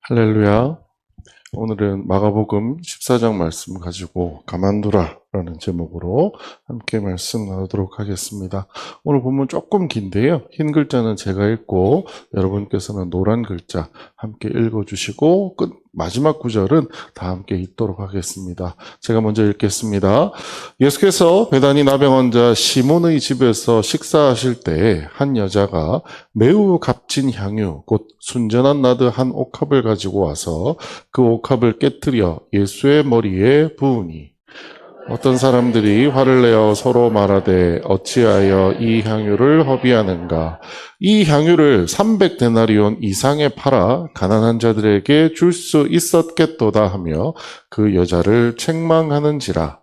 할렐루야. 오늘은 마가복음 14장 말씀 가지고 가만두라 라는 제목으로 함께 말씀 나누도록 하겠습니다. 오늘 본문 조금 긴데요. 흰 글자는 제가 읽고 여러분께서는 노란 글자 함께 읽어주시고 마지막 구절은 다 함께 읽도록 하겠습니다. 제가 먼저 읽겠습니다. 예수께서 베다니 나병 환자 시몬의 집에서 식사하실 때 한 여자가 매우 값진 향유 곧 순전한 나드 한 옥합을 가지고 와서 그 옥합을 깨뜨려 예수의 머리에 부으니 어떤 사람들이 화를 내어 서로 말하되 어찌하여 이 향유를 허비하는가. 이 향유를 300데나리온 이상에 팔아 가난한 자들에게 줄 수 있었겠도다 하며 그 여자를 책망하는지라.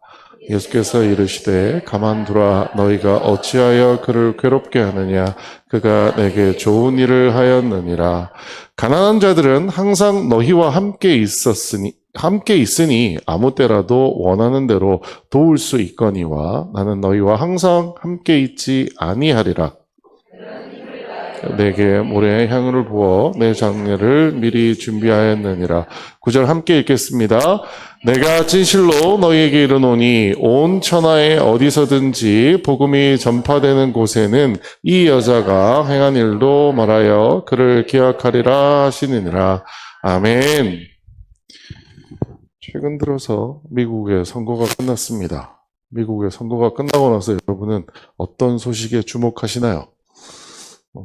예수께서 이르시되 가만두라. 너희가 어찌하여 그를 괴롭게 하느냐. 그가 내게 좋은 일을 하였느니라. 가난한 자들은 항상 너희와 함께 있으니 아무 때라도 원하는 대로 도울 수 있거니와 나는 너희와 항상 함께 있지 아니하리라. 내게 모래에 향유를 부어 내 장례를 미리 준비하였느니라. 9절 함께 읽겠습니다. 내가 진실로 너희에게 이르노니 온 천하에 어디서든지 복음이 전파되는 곳에는 이 여자가 행한 일도 말하여 그를 기억하리라 하시느니라. 아멘. 최근 들어서 미국의 선거가 끝났습니다. 미국의 선거가 끝나고 나서 여러분은 어떤 소식에 주목하시나요?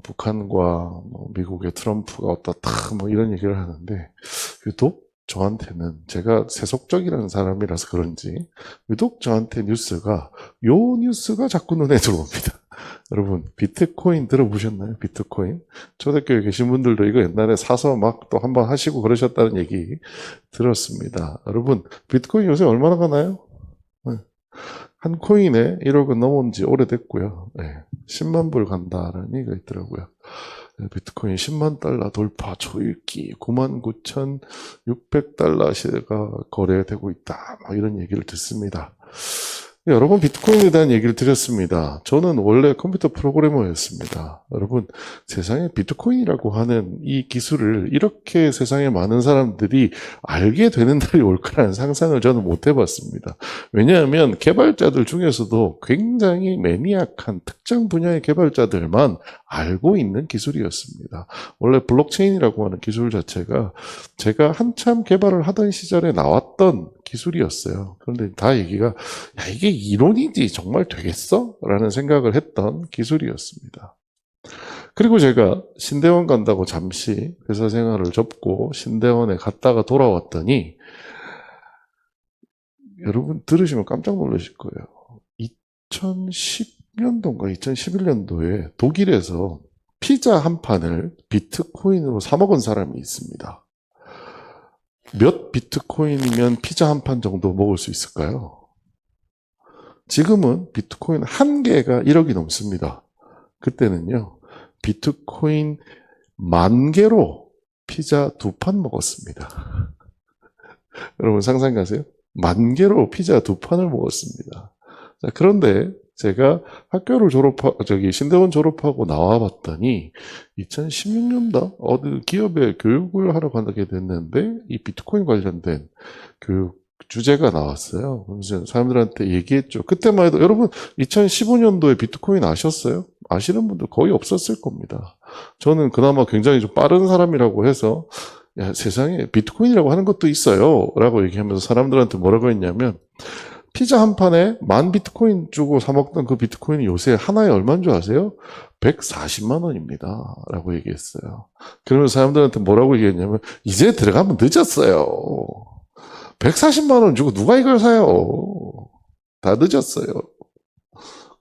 북한과 미국의 트럼프가 어떻다 이런 얘기를 하는데 유독 저한테는 제가 세속적이라는 사람이라서 그런지 유독 저한테 뉴스가 자꾸 눈에 들어옵니다. 여러분 비트코인 들어보셨나요? 비트코인? 초대교회 계신 분들도 이거 옛날에 사서 막 또 한번 하시고 그러셨다는 얘기 들었습니다. 여러분 비트코인 요새 얼마나 가나요? 한 코인에 1억은 넘은 지 오래됐고요. 10만 불 간다라는 얘기가 있더라고요. 비트코인 10만 달러 돌파 초읽기 99,600달러가 거래되고 있다. 이런 얘기를 듣습니다. 여러 번 비트코인에 대한 얘기를 드렸습니다. 저는 원래 컴퓨터 프로그래머였습니다. 여러분, 세상에 비트코인이라고 하는 이 기술을 이렇게 세상에 많은 사람들이 알게 되는 날이 올 거라는 상상을 저는 못 해봤습니다. 왜냐하면 개발자들 중에서도 굉장히 매니악한 특정 분야의 개발자들만 알고 있는 기술이었습니다. 원래 블록체인이라고 하는 기술 자체가 제가 한참 개발을 하던 시절에 나왔던 기술이었어요. 그런데 다 얘기가 야 이게 이론이지 정말 되겠어? 라는 생각을 했던 기술이었습니다. 그리고 제가 신대원 간다고 잠시 회사 생활을 접고 신대원에 갔다가 돌아왔더니 여러분 들으시면 깜짝 놀라실 거예요. 2010년도인가 2011년도에 독일에서 피자 한 판을 비트코인으로 사 먹은 사람이 있습니다. 몇 비트코인이면 피자 한 판 정도 먹을 수 있을까요? 지금은 비트코인 한 개가 1억이 넘습니다. 그때는요, 비트코인 10,000개로 피자 2판 먹었습니다. 여러분 상상하세요? 10,000개로 피자 2판을 먹었습니다. 자, 그런데 제가 학교를 신대원 졸업하고 나와봤더니 2016년도 어느 기업에 교육을 하러 가게 됐는데 이 비트코인 관련된 교육 주제가 나왔어요. 그래서 사람들한테 얘기했죠. 그때만 해도 여러분 2015년도에 비트코인 아셨어요? 아시는 분들 거의 없었을 겁니다. 저는 그나마 굉장히 좀 빠른 사람이라고 해서 야, 세상에 비트코인이라고 하는 것도 있어요 라고 얘기하면서 사람들한테 뭐라고 했냐면 피자 한 판에 10,000비트코인 주고 사 먹던 그 비트코인이 요새 하나에 얼마인 줄 아세요? 140만 원입니다. 라고 얘기했어요. 그러면서 사람들한테 뭐라고 얘기했냐면 이제 들어가면 늦었어요. 140만 원 주고 누가 이걸 사요? 다 늦었어요.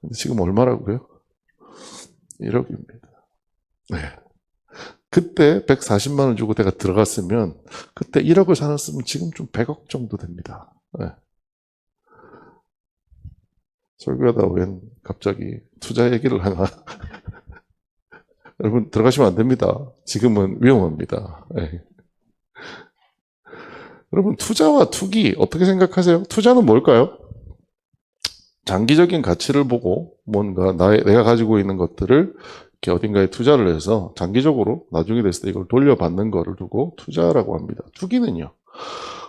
근데 지금 얼마라고요? 1억입니다. 네. 그때 140만 원 주고 내가 들어갔으면 그때 1억을 사놨으면 지금 좀 100억 정도 됩니다. 네. 설교하다 웬 갑자기 투자 얘기를 하나. 여러분 들어가시면 안 됩니다. 지금은 위험합니다. 네. 여러분 투자와 투기 어떻게 생각하세요? 투자는 뭘까요? 장기적인 가치를 보고 뭔가 내가 가지고 있는 것들을 이렇게 어딘가에 투자를 해서 장기적으로 나중에 됐을 때 이걸 돌려받는 거를 두고 투자라고 합니다. 투기는요.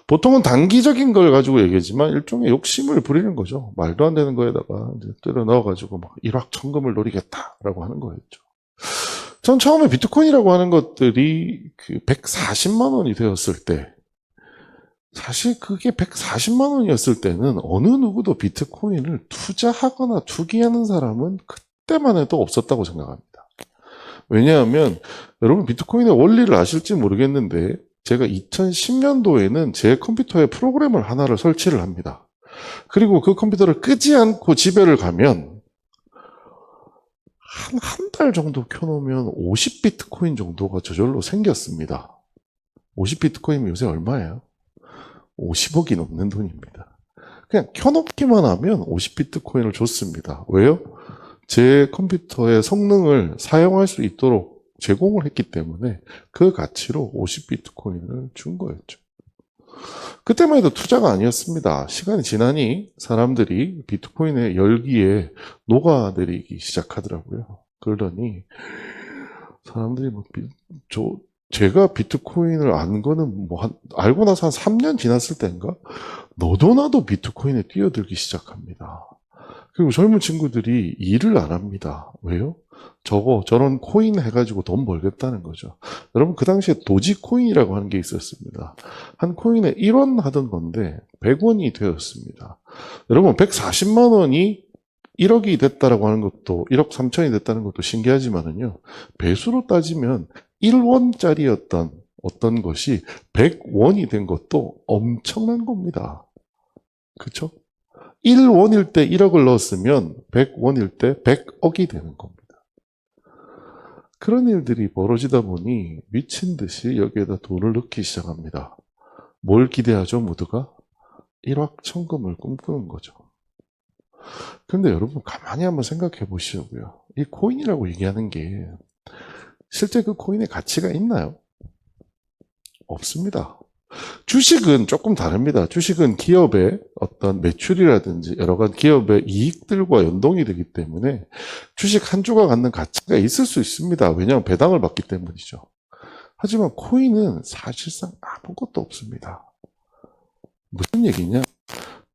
보통은 단기적인 걸 가지고 얘기하지만 일종의 욕심을 부리는 거죠. 말도 안 되는 거에다가 이제 때려 넣어가지고 막 일확천금을 노리겠다라고 하는 거였죠. 전 처음에 비트코인이라고 하는 것들이 그 140만 원이 되었을 때, 사실 그게 140만 원이었을 때는 어느 누구도 비트코인을 투자하거나 투기하는 사람은 그때만 해도 없었다고 생각합니다. 왜냐하면 여러분 비트코인의 원리를 아실지 모르겠는데 제가 2010년도에는 제 컴퓨터에 프로그램을 하나를 설치를 합니다. 그리고 그 컴퓨터를 끄지 않고 집에를 가면 한 달 정도 켜놓으면 50비트코인 정도가 저절로 생겼습니다. 50비트코인이 요새 얼마예요? 50억이 넘는 돈입니다. 그냥 켜놓기만 하면 50비트코인을 줬습니다. 왜요? 제 컴퓨터의 성능을 사용할 수 있도록 제공을 했기 때문에 그 가치로 50비트코인을 준 거였죠. 그때만 해도 투자가 아니었습니다. 시간이 지나니 사람들이 비트코인의 열기에 녹아내리기 시작하더라고요. 그러더니 사람들이 제가 비트코인을 안 거는 알고 나서 한 3년 지났을 때인가? 너도 나도 비트코인에 뛰어들기 시작합니다. 그리고 젊은 친구들이 일을 안 합니다. 왜요? 저런 코인 해가지고 돈 벌겠다는 거죠. 여러분, 그 당시에 도지코인이라고 하는 게 있었습니다. 한 코인에 1원 하던 건데 100원이 되었습니다. 여러분, 140만 원이 1억이 됐다라고 하는 것도 1억 3천이 됐다는 것도 신기하지만은요. 배수로 따지면 1원짜리였던 어떤 것이 100원이 된 것도 엄청난 겁니다. 그렇죠? 1원일 때 1억을 넣었으면 100원일 때 100억이 되는 겁니다. 그런 일들이 벌어지다 보니 미친 듯이 여기에다 돈을 넣기 시작합니다. 뭘 기대하죠, 모두가? 일확천금을 꿈꾸는 거죠. 그런데 여러분 가만히 한번 생각해 보시고요. 이 코인이라고 얘기하는 게 실제 그 코인의 가치가 있나요? 없습니다. 주식은 조금 다릅니다. 주식은 기업의 어떤 매출이라든지 여러 가지 기업의 이익들과 연동이 되기 때문에 주식 한 주가 갖는 가치가 있을 수 있습니다. 왜냐하면 배당을 받기 때문이죠. 하지만 코인은 사실상 아무것도 없습니다. 무슨 얘기냐?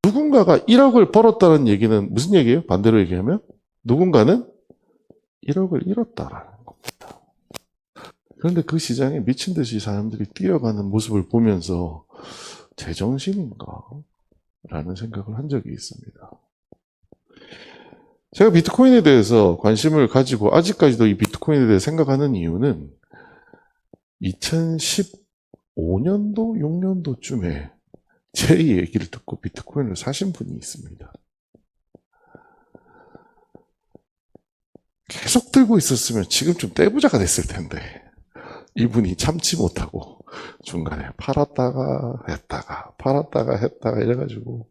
누군가가 1억을 벌었다는 얘기는 무슨 얘기예요? 반대로 얘기하면 누군가는 1억을 잃었다라는 겁니다. 그런데 그 시장에 미친 듯이 사람들이 뛰어가는 모습을 보면서 제정신인가? 라는 생각을 한 적이 있습니다. 제가 비트코인에 대해서 관심을 가지고 아직까지도 이 비트코인에 대해 생각하는 이유는 2015년도, 6년도쯤에 제 얘기를 듣고 비트코인을 사신 분이 있습니다. 계속 들고 있었으면 지금쯤 떼부자가 됐을 텐데 이분이 참지 못하고 중간에 팔았다가 했다가 이래가지고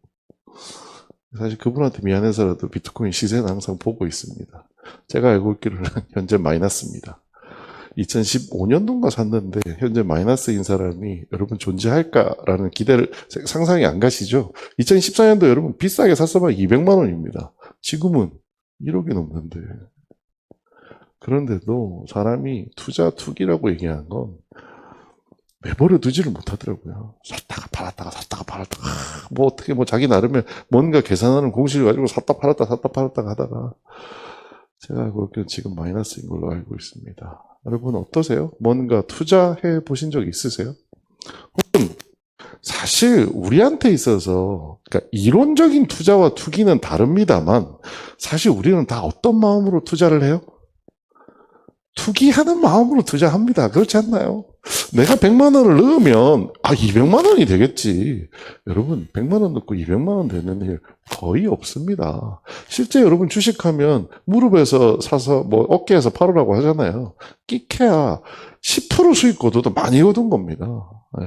사실 그분한테 미안해서라도 비트코인 시세는 항상 보고 있습니다. 제가 알고 있기로는 현재 마이너스입니다. 2015년도인가 샀는데 현재 마이너스인 사람이 여러분 존재할까라는 기대를 상상이 안 가시죠? 2014년도 여러분 비싸게 샀으면 200만 원입니다. 지금은 1억이 넘는데 그런데도 사람이 투기라고 얘기하는 건 내버려 두지를 못하더라고요. 샀다가 팔았다가 어떻게 자기 나름의 뭔가 계산하는 공식을 가지고 샀다 팔았다 하다가 제가 알고 있기로는 지금 마이너스인 걸로 알고 있습니다. 여러분 어떠세요? 뭔가 투자해 보신 적 있으세요? 혹은 사실 우리한테 있어서 그러니까 이론적인 투자와 투기는 다릅니다만 사실 우리는 다 어떤 마음으로 투자를 해요? 투기하는 마음으로 투자합니다. 그렇지 않나요? 내가 100만 원을 넣으면 200만 원이 되겠지. 여러분 100만 원 넣고 200만 원 되는 일 거의 없습니다. 실제 여러분 주식하면 무릎에서 사서 어깨에서 팔으라고 하잖아요. 끼케야 10% 수익 거둬도 많이 얻은 겁니다. 네.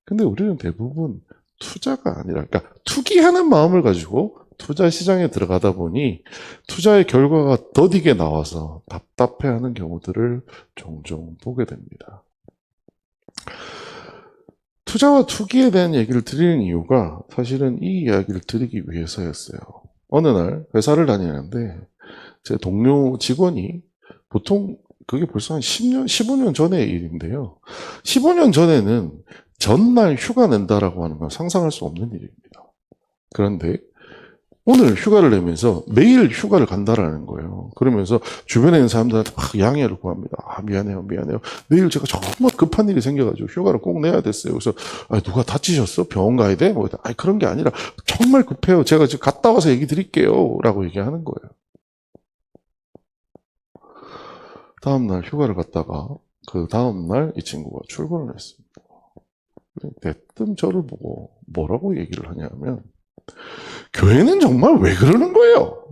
근데 우리는 대부분 투자가 아니라 그러니까 투기하는 마음을 가지고 투자 시장에 들어가다 보니 투자의 결과가 더디게 나와서 답답해하는 경우들을 종종 보게 됩니다. 투자와 투기에 대한 얘기를 드리는 이유가 사실은 이 이야기를 드리기 위해서였어요. 어느 날 회사를 다니는데 제 동료 직원이 보통 그게 벌써 한 10년, 15년 전의 일인데요. 15년 전에는 전날 휴가 낸다라고 하는 건 상상할 수 없는 일입니다. 그런데 오늘 휴가를 내면서 매일 휴가를 간다라는 거예요. 그러면서 주변에 있는 사람들한테 막 양해를 구합니다. 아, 미안해요. 내일 제가 정말 급한 일이 생겨가지고 휴가를 꼭 내야 됐어요. 그래서, 아, 누가 다치셨어? 병원 가야 돼? 뭐, 아, 그런 게 아니라 정말 급해요. 제가 지금 갔다 와서 얘기 드릴게요. 라고 얘기하는 거예요. 다음날 휴가를 갔다가 그 다음날 이 친구가 출근을 했습니다. 대뜸 저를 보고 뭐라고 얘기를 하냐면, 교회는 정말 왜 그러는 거예요?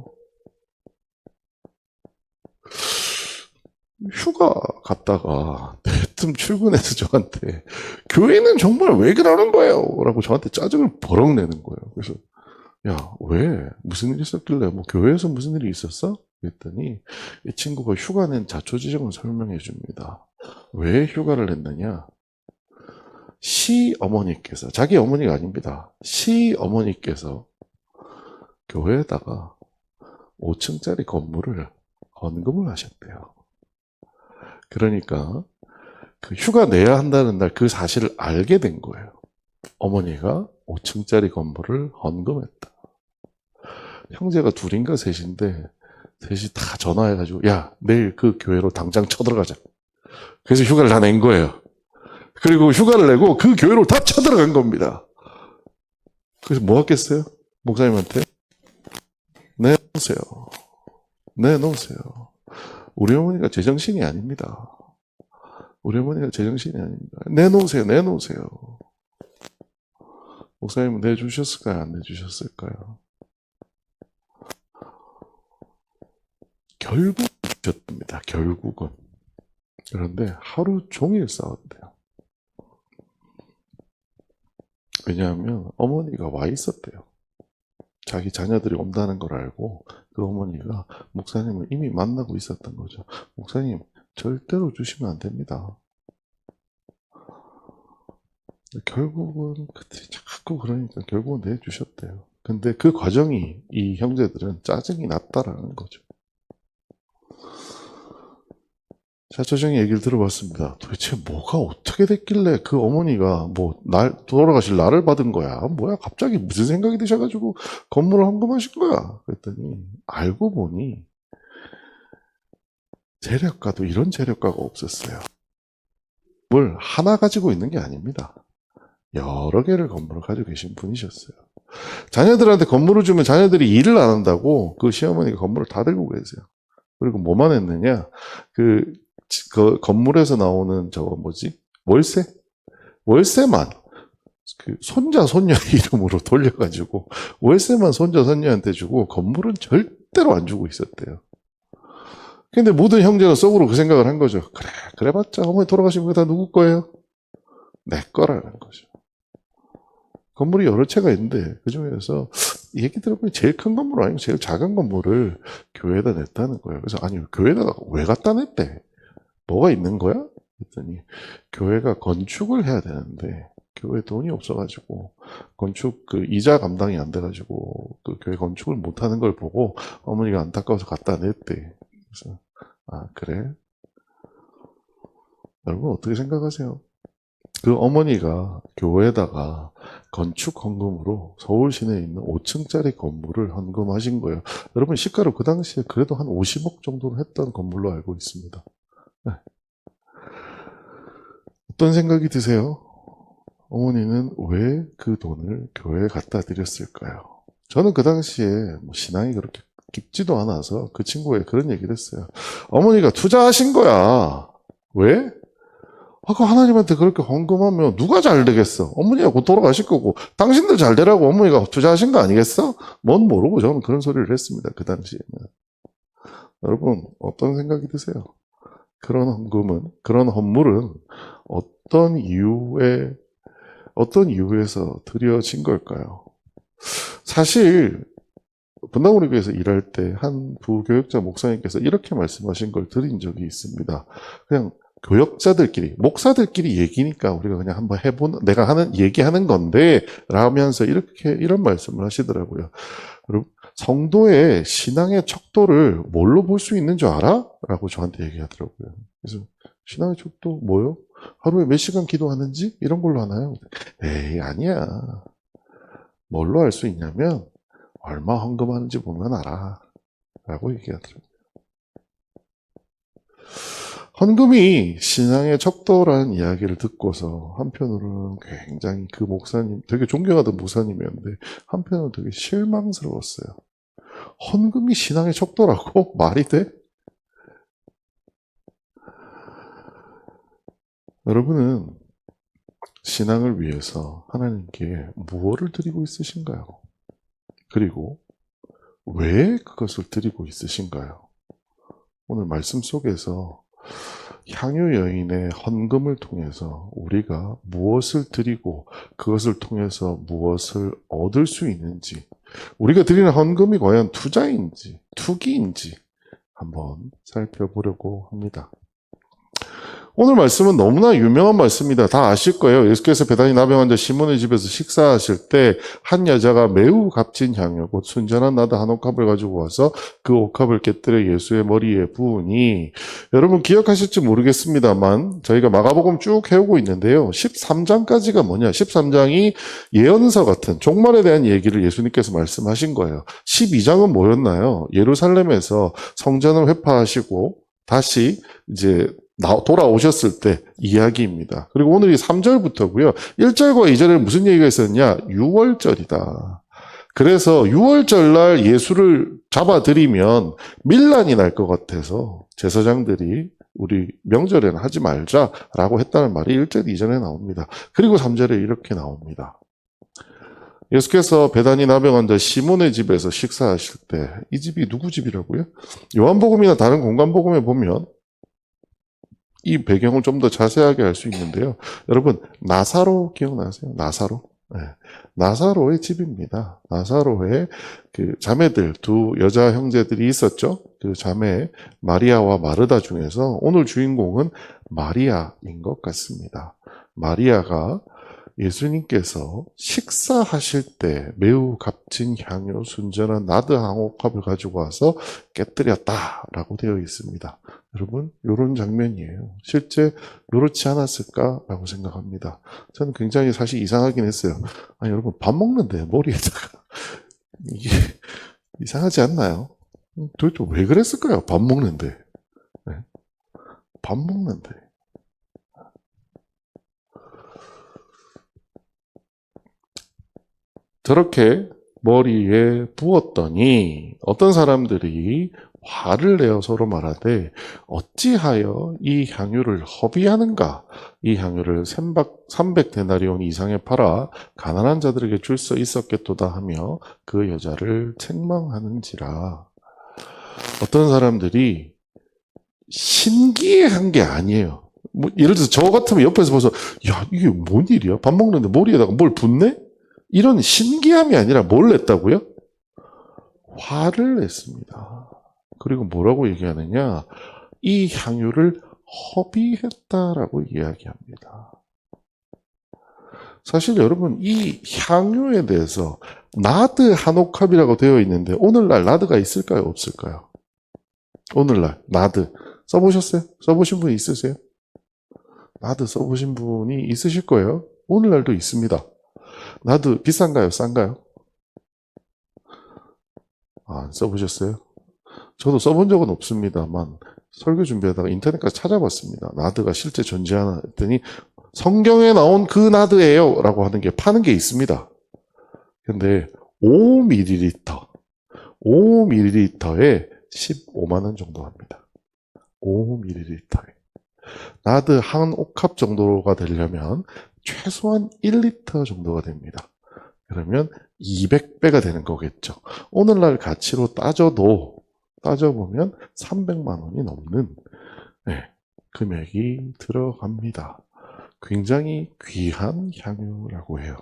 휴가 갔다가 대뜸 출근해서 저한테 교회는 정말 왜 그러는 거예요? 라고 저한테 짜증을 버럭 내는 거예요. 그래서 야, 왜? 무슨 일이 있었길래? 뭐 교회에서 무슨 일이 있었어? 그랬더니 이 친구가 휴가 낸 자초지종을 설명해 줍니다. 왜 휴가를 냈느냐? 시어머니께서, 자기 어머니가 아닙니다. 시어머니께서 교회에다가 5층짜리 건물을 헌금을 하셨대요. 그러니까 그 휴가 내야 한다는 날 그 사실을 알게 된 거예요. 어머니가 5층짜리 건물을 헌금했다. 형제가 둘인가 셋인데 셋이 다 전화해가지고 야, 내일 그 교회로 당장 쳐들어가자. 그래서 휴가를 다 낸 거예요. 그리고 휴가를 내고 그 교회로 다 쳐들어간 겁니다. 그래서 뭐 하겠어요? 목사님한테 내놓으세요. 내놓으세요. 우리 어머니가 제정신이 아닙니다. 우리 어머니가 제정신이 아닙니다. 내놓으세요. 내놓으세요. 목사님은 내주셨을까요? 안 내주셨을까요? 결국 졌답니다. 결국은. 그런데 하루 종일 싸웠대요. 왜냐하면 어머니가 와 있었대요. 자기 자녀들이 온다는 걸 알고 그 어머니가 목사님을 이미 만나고 있었던 거죠. 목사님, 절대로 주시면 안 됩니다. 결국은 그때 자꾸 그러니까 결국은 내주셨대요. 근데 그 과정이 이 형제들은 짜증이 났다라는 거죠. 자초정의 얘기를 들어봤습니다. 도대체 뭐가 어떻게 됐길래 그 어머니가 뭐 돌아가실 날을 받은 거야? 뭐야 갑자기 무슨 생각이 드셔가지고 건물을 헌금하신 거야? 그랬더니 알고 보니 재력가도 이런 재력가가 없었어요. 뭘 하나 가지고 있는 게 아닙니다. 여러 개를 건물을 가지고 계신 분이셨어요. 자녀들한테 건물을 주면 자녀들이 일을 안 한다고 그 시어머니가 건물을 다 들고 계세요. 그리고 뭐만 했느냐? 그 건물에서 나오는 저거 뭐지? 월세? 월세만 그 손자 손녀 이름으로 돌려가지고 월세만 손자 손녀한테 주고 건물은 절대로 안 주고 있었대요. 근데 모든 형제가 속으로 그 생각을 한 거죠. 그래봤자 어머니 돌아가신 거 다 누구 거예요? 내 거라는 거죠. 건물이 여러 채가 있는데 그 중에서 얘기 들어보니 제일 큰 건물 아니고 제일 작은 건물을 교회에다 냈다는 거예요. 그래서 아니 교회에다가 왜 갖다 냈대? 뭐가 있는 거야? 그랬더니 교회가 건축을 해야 되는데 교회 돈이 없어가지고 건축 그 이자 감당이 안 돼가지고 그 교회 건축을 못하는 걸 보고 어머니가 안타까워서 갖다 냈대. 그래서 아 그래? 여러분 어떻게 생각하세요? 그 어머니가 교회에다가 건축 헌금으로 서울 시내에 있는 5층짜리 건물을 헌금하신 거예요. 여러분 시가로 그 당시에 그래도 한 50억 정도는 했던 건물로 알고 있습니다. 네. 어떤 생각이 드세요? 어머니는 왜 그 돈을 교회에 갖다 드렸을까요? 저는 그 당시에 뭐 신앙이 그렇게 깊지도 않아서 그 친구에 그런 얘기를 했어요. 어머니가 투자하신 거야. 왜? 아까 하나님한테 그렇게 헌금하면 누가 잘 되겠어? 어머니가 곧 돌아가실 거고 당신들 잘 되라고 어머니가 투자하신 거 아니겠어? 뭔 모르고 저는 그런 소리를 했습니다. 그 당시에는. 여러분 어떤 생각이 드세요? 그런 헌물은 어떤 이유에서 드려진 걸까요? 사실 분당우리교회에서 일할 때 한 부교육자 목사님께서 이렇게 말씀하신 걸 들은 적이 있습니다. 그냥 교역자들끼리, 목사들끼리 얘기니까 우리가 그냥 한번 내가 얘기하는 건데, 라면서 이런 말씀을 하시더라고요. 여러분, 성도의 신앙의 척도를 뭘로 볼 수 있는 줄 알아? 라고 저한테 얘기하더라고요. 그래서 신앙의 척도 뭐요? 하루에 몇 시간 기도하는지? 이런 걸로 하나요? 에이, 아니야. 뭘로 알 수 있냐면 얼마 헌금하는지 보면 알아. 라고 얘기하더라고요. 헌금이 신앙의 척도라는 이야기를 듣고서 한편으로는 굉장히 그 목사님, 되게 존경하던 목사님이었는데 한편으로는 되게 실망스러웠어요. 헌금이 신앙의 척도라고? 말이 돼? 여러분은 신앙을 위해서 하나님께 무엇을 드리고 있으신가요? 그리고 왜 그것을 드리고 있으신가요? 오늘 말씀 속에서 향유 여인의 헌금을 통해서 우리가 무엇을 드리고 그것을 통해서 무엇을 얻을 수 있는지, 우리가 드리는 헌금이 과연 투자인지 투기인지 한번 살펴보려고 합니다. 오늘 말씀은 너무나 유명한 말씀입니다. 다 아실 거예요. 예수께서 베다니 나병 환자 시몬의 집에서 식사하실 때 한 여자가 매우 값진 향유 곧 순전한 나드 한 옥합을 가지고 와서 그 옥합을 깨뜨려 예수의 머리에 부으니, 여러분 기억하실지 모르겠습니다만 저희가 마가복음 쭉 해오고 있는데요. 13장까지가 뭐냐? 13장이 예언서 같은 종말에 대한 얘기를 예수님께서 말씀하신 거예요. 12장은 뭐였나요? 예루살렘에서 성전을 회파하시고 다시 이제 돌아오셨을 때 이야기입니다. 그리고 오늘이 3절부터고요. 1절과 2절에 무슨 얘기가 있었냐? 6월절이다. 그래서 6월절 날 예수를 잡아들이면 밀란이 날 것 같아서 제사장들이 우리 명절에는 하지 말자라고 했다는 말이 1절, 2절에 나옵니다. 그리고 3절에 이렇게 나옵니다. 예수께서 베다니 나병 환자 시몬의 집에서 식사하실 때, 이 집이 누구 집이라고요? 요한복음이나 다른 공간복음에 보면 이 배경을 좀 더 자세하게 알 수 있는데요. 여러분, 나사로 기억나세요? 나사로? 네. 나사로의 집입니다. 나사로의 그 자매들, 두 여자 형제들이 있었죠. 그 자매 마리아와 마르다 중에서 오늘 주인공은 마리아인 것 같습니다. 마리아가 예수님께서 식사하실 때 매우 값진 향유 순전한 나드 한 옥합을 가지고 와서 깨뜨렸다라고 되어 있습니다. 여러분, 이런 장면이에요. 실제 이렇지 않았을까라고 생각합니다. 저는 굉장히 사실 이상하긴 했어요. 아니, 여러분, 밥 먹는데 머리에다가 이게 이상하지 않나요? 도대체 왜 그랬을까요? 밥 먹는데. 네. 밥 먹는데. 저렇게 머리에 부었더니 어떤 사람들이 화를 내어 서로 말하되 어찌하여 이 향유를 허비하는가? 이 향유를 300데나리온 이상에 팔아 가난한 자들에게 줄 수 있었겠도다 하며 그 여자를 책망하는지라. 어떤 사람들이 신기해한 게 아니에요. 뭐 예를 들어서 저 같으면 옆에서 봐서 야, 이게 뭔 일이야? 밥 먹는데 머리에다가 뭘 붓네? 이런 신기함이 아니라 뭘 냈다고요? 화를 냈습니다. 그리고 뭐라고 얘기하느냐? 이 향유를 허비했다라고 이야기합니다. 사실 여러분, 이 향유에 대해서 나드 한 옥합이라고 되어 있는데 오늘날 나드가 있을까요? 없을까요? 오늘날 나드 써보셨어요? 써보신 분 있으세요? 나드 써보신 분이 있으실 거예요. 오늘날도 있습니다. 나드 비싼가요? 싼가요? 안 써보셨어요? 저도 써본 적은 없습니다만 설교 준비하다가 인터넷 가서 찾아봤습니다. 나드가 실제 존재하나 했더니 성경에 나온 그 나드예요 라고 하는 게 파는 게 있습니다. 근데 5ml 5ml에 15만 원 정도 합니다. 5ml에 나드 한 옥합 정도가 되려면 최소한 1리터 정도가 됩니다. 그러면 200배가 되는 거겠죠. 오늘날 가치로 따져보면 300만 원이 넘는 금액이 들어갑니다. 굉장히 귀한 향유라고 해요.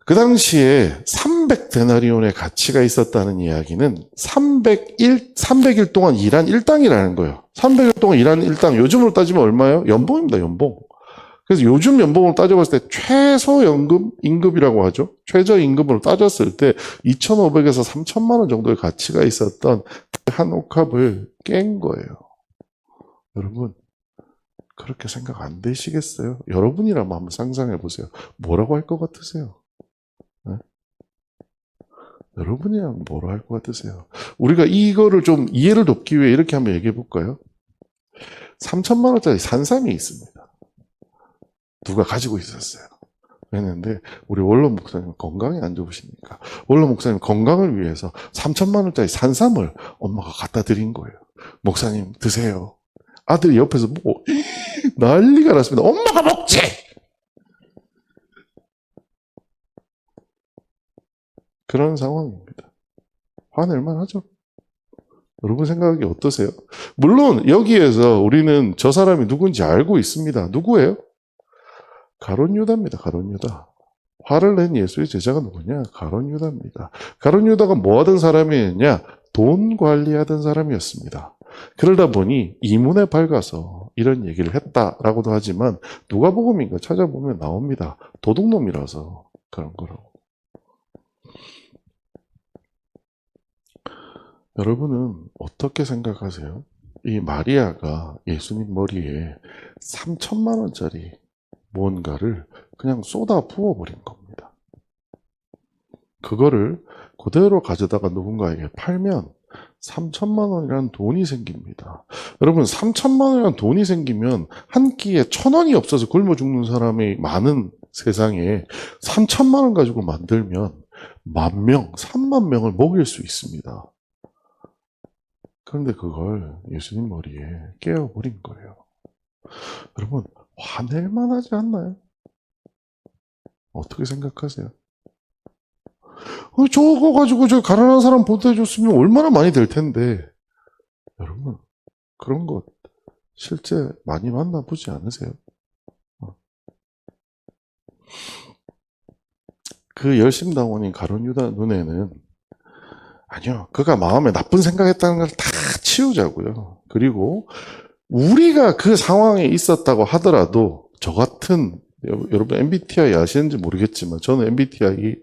그 당시에 300데나리온의 가치가 있었다는 이야기는 300일 동안 일한 일당이라는 거예요. 300일 동안 일한 일당, 요즘으로 따지면 얼마예요? 연봉입니다, 연봉. 그래서 요즘 연봉을 따져봤을 때 임금이라고 하죠. 최저임금으로 따졌을 때 2,500에서 3,000만 원 정도의 가치가 있었던 한 옥합을 깬 거예요. 여러분, 그렇게 생각 안 되시겠어요? 여러분이라면 한번 상상해 보세요. 뭐라고 할 것 같으세요? 네? 여러분이라면 뭐라고 할 것 같으세요? 우리가 이거를 좀 이해를 돕기 위해 이렇게 한번 얘기해 볼까요? 3,000만 원짜리 산삼이 있습니다. 누가 가지고 있었어요. 그랬는데 우리 원로 목사님 건강이 안 좋으시니까 원로 목사님 건강을 위해서 3,000만 원짜리 산삼을 엄마가 갖다 드린 거예요. 목사님 드세요. 아들이 옆에서 보고 난리가 났습니다. 엄마가 먹지! 그런 상황입니다. 화낼만 하죠. 여러분 생각이 어떠세요? 물론 여기에서 우리는 저 사람이 누군지 알고 있습니다. 누구예요? 가룟 유다입니다. 가룟 유다. 화를 낸 예수의 제자가 누구냐? 가룟 유다입니다. 가룟 유다가 뭐 하던 사람이었냐? 돈 관리하던 사람이었습니다. 그러다 보니 이문에 밝아서 이런 얘기를 했다라고도 하지만 누가복음인가 찾아보면 나옵니다. 도둑놈이라서 그런 거라고. 여러분은 어떻게 생각하세요? 이 마리아가 예수님 머리에 3,000만 원짜리 무언가를 그냥 쏟아 부어버린 겁니다. 그거를 그대로 가져다가 누군가에게 팔면 3,000만 원이라는 돈이 생깁니다. 여러분 3,000만 원이라는 돈이 생기면 한 끼에 1,000원이 없어서 굶어 죽는 사람이 많은 세상에 3,000만 원 가지고 만들면 10,000명, 30,000명을 먹일 수 있습니다. 그런데 그걸 예수님 머리에 깨어버린 거예요. 여러분 화낼만 하지 않나요? 어떻게 생각하세요? 저거 가지고 저 가난한 사람 보태줬으면 얼마나 많이 될 텐데. 여러분, 그런 것 실제 많이 만나보지 않으세요? 그 열심당원인 가룟 유다 눈에는 아니요, 그가 마음에 나쁜 생각했다는 걸 다 치우자고요. 그리고 우리가 그 상황에 있었다고 하더라도 저 같은 여러분 MBTI 아시는지 모르겠지만 저는 MBTI의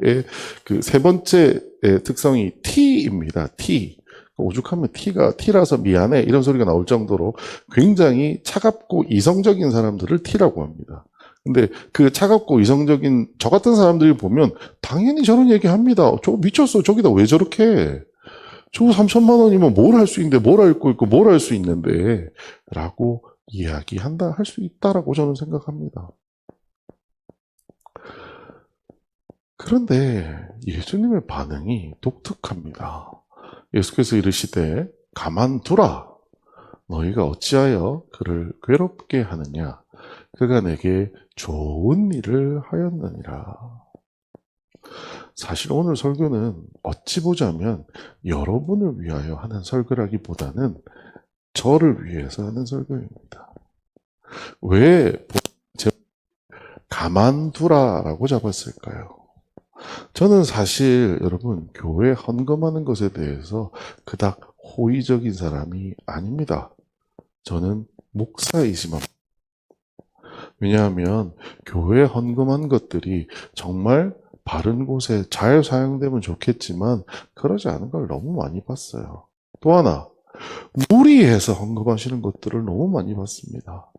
그 세 번째 특성이 T입니다. T. 오죽하면 T라서 미안해 이런 소리가 나올 정도로 굉장히 차갑고 이성적인 사람들을 T라고 합니다. 근데 그 차갑고 이성적인 저 같은 사람들이 보면 당연히 저런 얘기 합니다. 저 미쳤어. 저기다 왜 저렇게 해? 저 3,000만 원이면 뭘 할 수 있는데, 뭘 알고 있고, 뭘 할 수 있는데, 라고 이야기한다, 할 수 있다라고 저는 생각합니다. 그런데 예수님의 반응이 독특합니다. 예수께서 이르시되, 가만두라. 너희가 어찌하여 그를 괴롭게 하느냐. 그가 내게 좋은 일을 하였느니라. 사실 오늘 설교는 어찌 보자면 여러분을 위하여 하는 설교라기보다는 저를 위해서 하는 설교입니다. 왜 가만두라라고 잡았을까요? 저는 사실 여러분 교회 헌금하는 것에 대해서 그닥 호의적인 사람이 아닙니다. 저는 목사이지만 왜냐하면 교회 헌금한 것들이 정말 바른 곳에 잘 사용되면 좋겠지만 그러지 않은 걸 너무 많이 봤어요. 또 하나 무리해서 헌금하시는 것들을 너무 많이 봤습니다.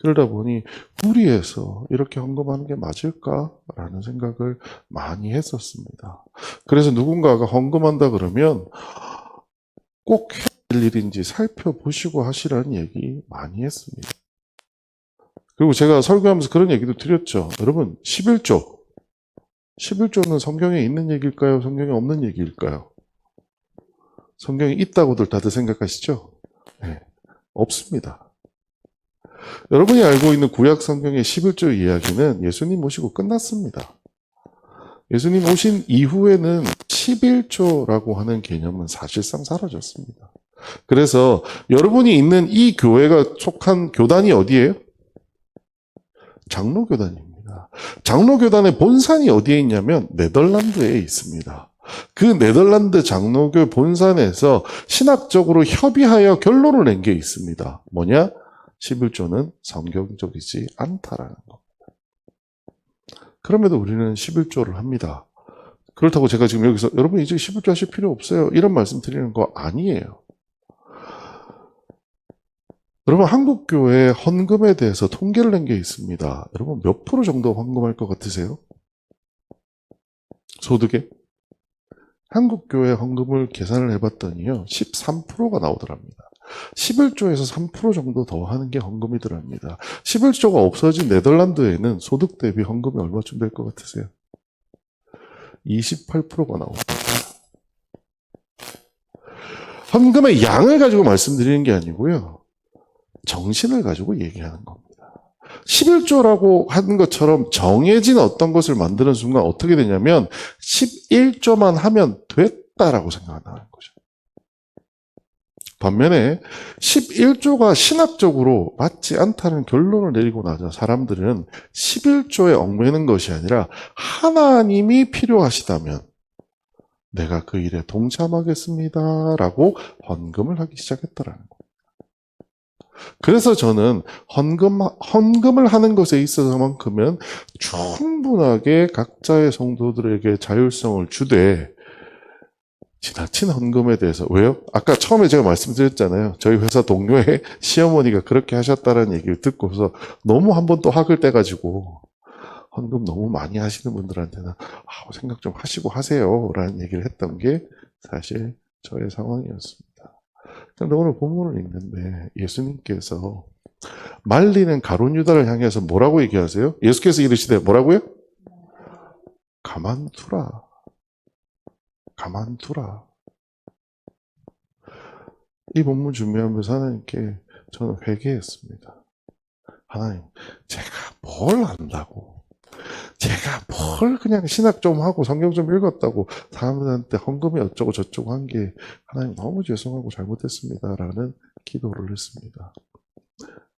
그러다 보니 무리해서 이렇게 헌금하는 게 맞을까라는 생각을 많이 했었습니다. 그래서 누군가가 헌금한다 그러면 꼭 해야 될 일인지 살펴보시고 하시라는 얘기 많이 했습니다. 그리고 제가 설교하면서 그런 얘기도 드렸죠. 여러분 11조는 성경에 있는 얘기일까요? 성경에 없는 얘기일까요? 성경에 있다고들 다들 생각하시죠? 네, 없습니다. 여러분이 알고 있는 구약 성경의 11조 이야기는 예수님 오시고 끝났습니다. 예수님 오신 이후에는 11조라고 하는 개념은 사실상 사라졌습니다. 그래서 여러분이 있는 이 교회가 속한 교단이 어디예요? 장로교단입니다. 장로교단의 본산이 어디에 있냐면 네덜란드에 있습니다. 그 네덜란드 장로교 본산에서 신학적으로 협의하여 결론을 낸 게 있습니다. 뭐냐? 11조는 성경적이지 않다라는 것. 그럼에도 우리는 11조를 합니다. 그렇다고 제가 지금 여기서 여러분 이제 11조 하실 필요 없어요. 이런 말씀 드리는 거 아니에요. 여러분 한국교회 헌금에 대해서 통계를 낸 게 있습니다. 여러분 몇 프로 정도 헌금할 것 같으세요? 소득에? 한국교회 헌금을 계산을 해봤더니요. 13%가 나오더랍니다. 11조에서 3% 정도 더 하는 게 헌금이더랍니다. 11조가 없어진 네덜란드에는 소득 대비 헌금이 얼마쯤 될 것 같으세요? 28%가 나옵니다. 헌금의 양을 가지고 말씀드리는 게 아니고요. 정신을 가지고 얘기하는 겁니다. 11조라고 하는 것처럼 정해진 어떤 것을 만드는 순간 어떻게 되냐면 11조만 하면 됐다라고 생각한다는 거죠. 반면에 11조가 신학적으로 맞지 않다는 결론을 내리고 나서 사람들은 11조에 얽매는 것이 아니라 하나님이 필요하시다면 내가 그 일에 동참하겠습니다 라고 헌금을 하기 시작했다라는 거예요. 그래서 저는 헌금을 하는 것에 있어서만큼은 충분하게 각자의 성도들에게 자율성을 주되 지나친 헌금에 대해서 왜요? 아까 처음에 제가 말씀드렸잖아요. 저희 회사 동료의 시어머니가 그렇게 하셨다는 얘기를 듣고서 너무 한 번 또 학을 떼가지고 헌금 너무 많이 하시는 분들한테는 생각 좀 하시고 하세요 라는 얘기를 했던 게 사실 저의 상황이었습니다. 그런데 오늘 본문을 읽는데 예수님께서 말리는 가룟 유다를 향해서 뭐라고 얘기하세요? 예수께서 이르시되 뭐라고요? 가만두라. 가만두라. 이 본문 준비하면서 하나님께 저는 회개했습니다. 하나님, 제가 뭘 안다고, 제가 뭘 그냥 신학 좀 하고 성경 좀 읽었다고 사람들한테 헌금이 어쩌고 저쩌고 한 게 하나님 너무 죄송하고 잘못했습니다. 라는 기도를 했습니다.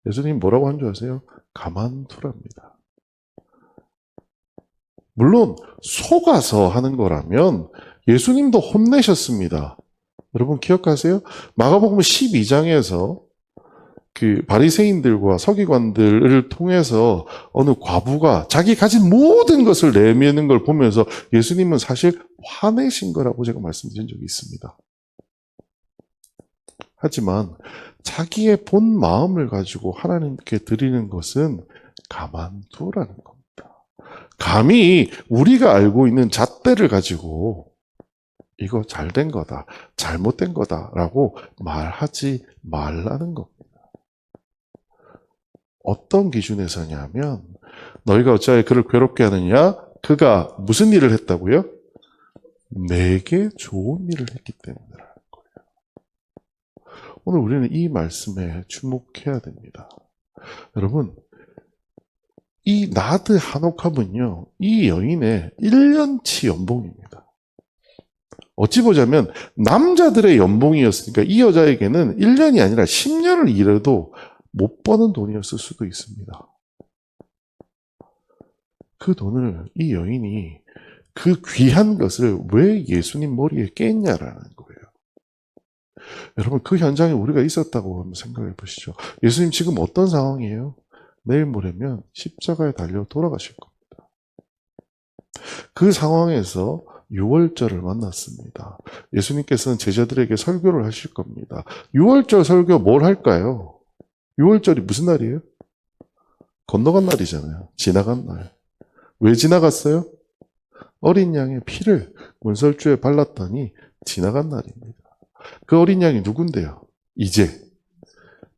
예수님 뭐라고 한 줄 아세요? 가만두랍니다. 물론 속아서 하는 거라면 예수님도 혼내셨습니다. 여러분 기억하세요? 마가복음 12장에서 그 바리새인들과 서기관들을 통해서 어느 과부가 자기 가진 모든 것을 내미는 걸 보면서 예수님은 사실 화내신 거라고 제가 말씀드린 적이 있습니다. 하지만 자기의 본 마음을 가지고 하나님께 드리는 것은 가만두라는 겁니다. 감히 우리가 알고 있는 잣대를 가지고 이거 잘된 거다, 잘못된 거다라고 말하지 말라는 겁니다. 어떤 기준에서냐면 너희가 어찌하여 그를 괴롭게 하느냐? 그가 무슨 일을 했다고요? 내게 좋은 일을 했기 때문이라는 거예요. 오늘 우리는 이 말씀에 주목해야 됩니다. 여러분, 이 나드 하노캅은요, 이 여인의 1년치 연봉입니다. 어찌 보자면 남자들의 연봉이었으니까 이 여자에게는 1년이 아니라 10년을 일해도 못 버는 돈이었을 수도 있습니다. 그 돈을 이 여인이 그 귀한 것을 왜 예수님 머리에 깼냐라는 거예요. 여러분 그 현장에 우리가 있었다고 한번 생각해 보시죠. 예수님 지금 어떤 상황이에요? 내일 모레면 십자가에 달려 돌아가실 겁니다. 그 상황에서 유월절을 만났습니다. 예수님께서는 제자들에게 설교를 하실 겁니다. 유월절 설교 뭘 할까요? 유월절이 무슨 날이에요? 건너간 날이잖아요. 지나간 날. 왜 지나갔어요? 어린 양의 피를 문설주에 발랐더니 지나간 날입니다. 그 어린 양이 누군데요? 이제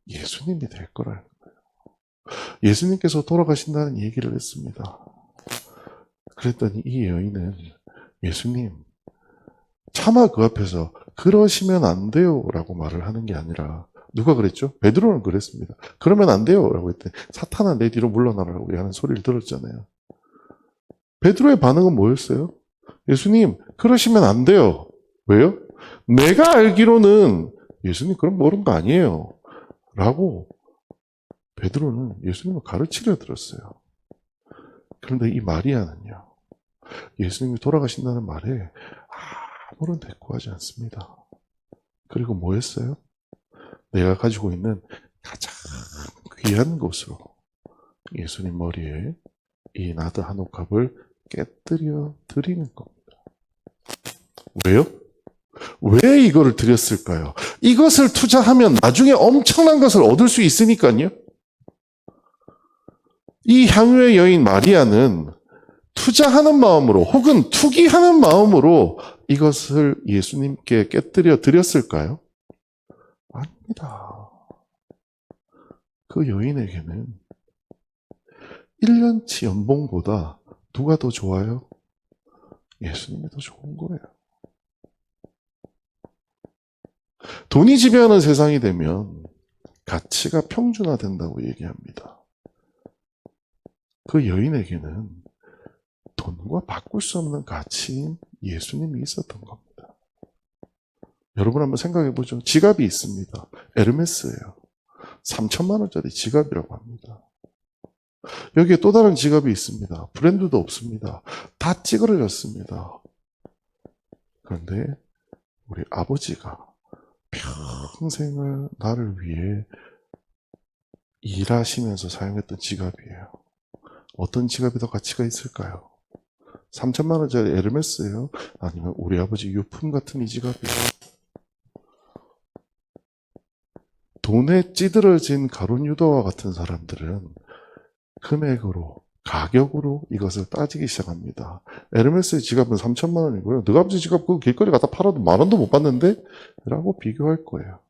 예수님이 될 거라는 거예요. 예수님께서 돌아가신다는 얘기를 했습니다. 그랬더니 이 여인은 예수님, 차마 그 앞에서 그러시면 안 돼요 라고 말을 하는 게 아니라 누가 그랬죠? 베드로는 그랬습니다. 그러면 안 돼요 라고 했더니 사탄아 내 뒤로 물러나라고 하는 소리를 들었잖아요. 베드로의 반응은 뭐였어요? 예수님 그러시면 안 돼요. 왜요? 내가 알기로는 예수님 그럼 모르는 거 아니에요 라고 베드로는 예수님을 가르치려 들었어요. 그런데 이 마리아는요, 예수님이 돌아가신다는 말에 아무런 대꾸하지 않습니다. 그리고 뭐 했어요? 내가 가지고 있는 가장 귀한 것으로 예수님 머리에 이 나드 한 옥합을 깨뜨려 드리는 겁니다. 왜요? 왜 이거를 드렸을까요? 이것을 투자하면 나중에 엄청난 것을 얻을 수 있으니까요. 이 향유의 여인 마리아는 투자하는 마음으로 혹은 투기하는 마음으로 이것을 예수님께 깨뜨려 드렸을까요? 아닙니다. 그 여인에게는 1년치 연봉보다 누가 더 좋아요? 예수님이 더 좋은 거예요. 돈이 지배하는 세상이 되면 가치가 평준화된다고 얘기합니다. 그 여인에게는 돈과 바꿀 수 없는 가치인 예수님이 있었던 겁니다. 여러분 한번 생각해 보죠. 지갑이 있습니다. 에르메스예요. 3천만 원짜리 지갑이라고 합니다. 여기에 또 다른 지갑이 있습니다. 브랜드도 없습니다. 다 찌그러졌습니다. 그런데 우리 아버지가 평생을 나를 위해 일하시면서 사용했던 지갑이에요. 어떤 지갑이 더 가치가 있을까요? 3천만 원짜리 에르메스예요? 아니면 우리 아버지 유품 같은 이 지갑이에요? 돈에 찌들어진 가룟 유다와 같은 사람들은 금액으로, 가격으로 이것을 따지기 시작합니다. 에르메스의 지갑은 3천만 원이고요. 너가 아버지 지갑 그 길거리 갖다 팔아도 10,000원도 못 받는데? 라고 비교할 거예요.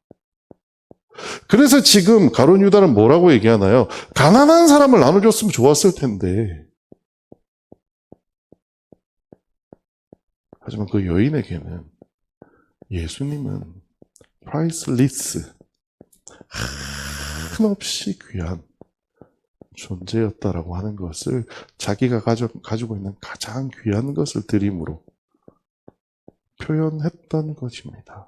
그래서 지금 가룟 유다는 뭐라고 얘기하나요? 가난한 사람을 나눠줬으면 좋았을 텐데. 하지만 그 여인에게는 예수님은 프라이스리스, 한없이 귀한 존재였다라고 하는 것을 자기가 가지고 있는 가장 귀한 것을 드림으로 표현했던 것입니다.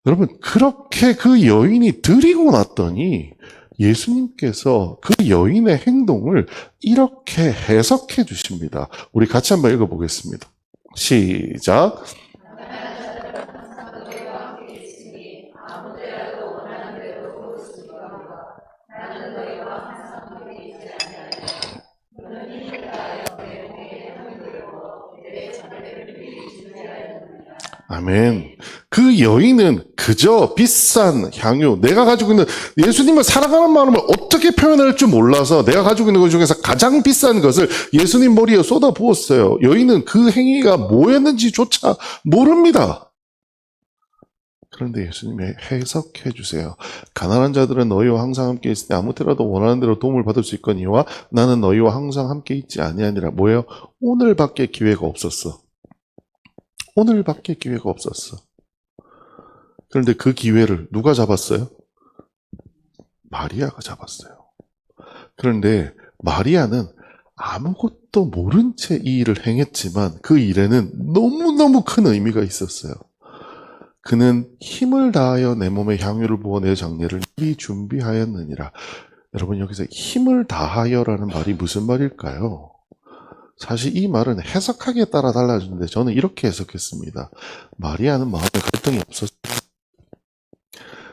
여러분, 그렇게 그 여인이 드리고 났더니 예수님께서 그 여인의 행동을 이렇게 해석해 주십니다. 우리 같이 한번 읽어보겠습니다. 시작. 아멘. 그 여인은 그저 비싼 향유, 내가 가지고 있는 예수님을 사랑하는 마음을 어떻게 표현할 줄 몰라서 내가 가지고 있는 것 중에서 가장 비싼 것을 예수님 머리에 쏟아 부었어요. 여인은 그 행위가 뭐였는지조차 모릅니다. 그런데 예수님이 해석해 주세요. 가난한 자들은 너희와 항상 함께 있을 때 아무 때라도 원하는 대로 도움을 받을 수 있거니와 나는 너희와 항상 함께 있지 아니하니라. 뭐예요? 오늘밖에 기회가 없었어. 오늘밖에 기회가 없었어. 그런데 그 기회를 누가 잡았어요? 마리아가 잡았어요. 그런데 마리아는 아무것도 모른 채 이 일을 행했지만 그 일에는 너무너무 큰 의미가 있었어요. 그는 힘을 다하여 내 몸에 향유를 부어 내 장례를 미리 준비하였느니라. 여러분, 여기서 힘을 다하여라는 말이 무슨 말일까요? 사실 이 말은 해석하기에 따라 달라지는데 저는 이렇게 해석했습니다. 마리아는 마음에 갈등이 없었어요.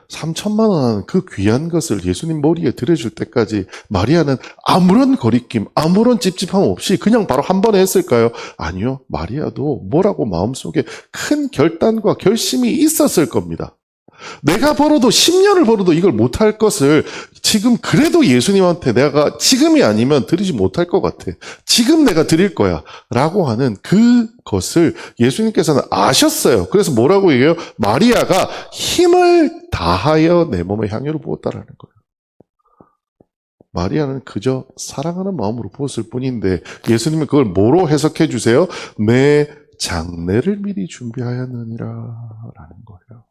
3천만 원 하는 그 귀한 것을 예수님 머리에 들여줄 때까지 마리아는 아무런 거리낌, 아무런 찝찝함 없이 그냥 바로 한 번에 했을까요? 아니요. 마리아도 뭐라고 마음속에 큰 결단과 결심이 있었을 겁니다. 내가 벌어도 10년을 벌어도 이걸 못할 것을 지금 그래도 예수님한테 내가 지금이 아니면 드리지 못할 것 같아. 지금 내가 드릴 거야. 라고 하는 그것을 예수님께서는 아셨어요. 그래서 뭐라고 얘기해요? 마리아가 힘을 다하여 내 몸에 향유를 부었다라는 거예요. 마리아는 그저 사랑하는 마음으로 부었을 뿐인데 예수님은 그걸 뭐로 해석해 주세요? 내 장례를 미리 준비하였느니라 라는 거예요.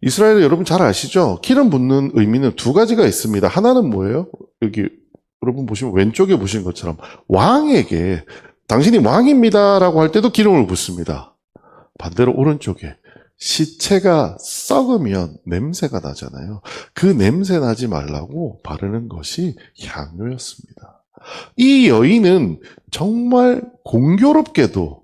이스라엘 여러분 잘 아시죠? 기름 붓는 의미는 두 가지가 있습니다. 하나는 뭐예요? 여기 여러분 보시면 왼쪽에 보시는 것처럼 왕에게 당신이 왕입니다라고 할 때도 기름을 붓습니다. 반대로 오른쪽에 시체가 썩으면 냄새가 나잖아요. 그 냄새 나지 말라고 바르는 것이 향유였습니다. 이 여인은 정말 공교롭게도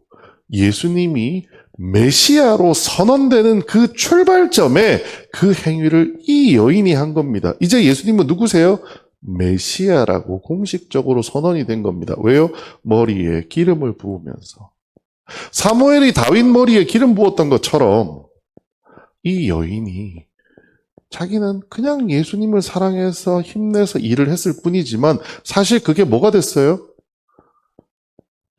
예수님이 메시아로 선언되는 그 출발점에 그 행위를 이 여인이 한 겁니다. 이제 예수님은 누구세요? 메시아라고 공식적으로 선언이 된 겁니다. 왜요? 머리에 기름을 부으면서. 사무엘이 다윗 머리에 기름 부었던 것처럼 이 여인이 자기는 그냥 예수님을 사랑해서 힘내서 일을 했을 뿐이지만 사실 그게 뭐가 됐어요?